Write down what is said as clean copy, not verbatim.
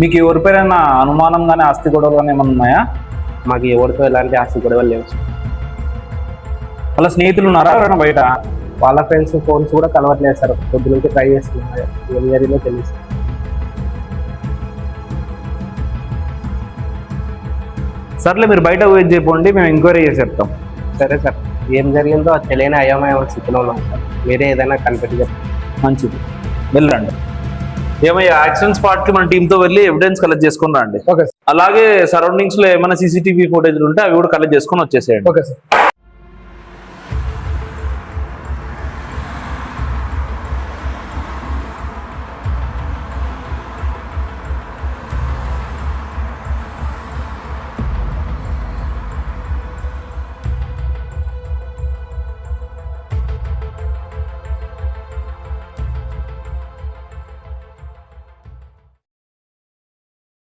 మీకు ఎవరిపైన అనుమానం కానీ ఆస్తి గొడవలు కానీ ఏమన్నా ఉన్నాయా? మాకు ఎవరితో ఎలాంటి ఆస్తి గొడవలు లేవు సార్. వాళ్ళ స్నేహితులు ఉన్నారా ఎవరైనా బయట? వాళ్ళ ఫ్రెండ్స్ ఫోన్స్ కూడా కలవట్లేదు సార్. పొద్దు నుంచి ట్రై చేస్తున్నారు, ఏం జరిగిందో తెలియదు సార్. సర్లే మీరు బయట వెయిట్ చేయకండి, మేము ఎంక్వైరీ చేసి చెప్తాం. సరే సార్, ఏం జరిగిందో అది తెలియని అయోమయ స్థితిలో ఉన్నాం సార్. మీరే ఏదైనా కనిపెట్టి చెప్పండి. మంచిది, వెళ్ళండి. ఏమయ్యా, యాక్షన్ స్పాట్ కి మన టీంతో వెళ్ళి ఎవిడెన్స్ కలెక్ట్ చేసుకుని రండి. Okay sir. అలాగే సరౌండింగ్స్ లో ఏమైనా సీసీటీవీ ఫుటేజ్ ఉంటే అవి కూడా కలెక్ట్ చేసుకొని వచ్చేసేయండి. Okay sir.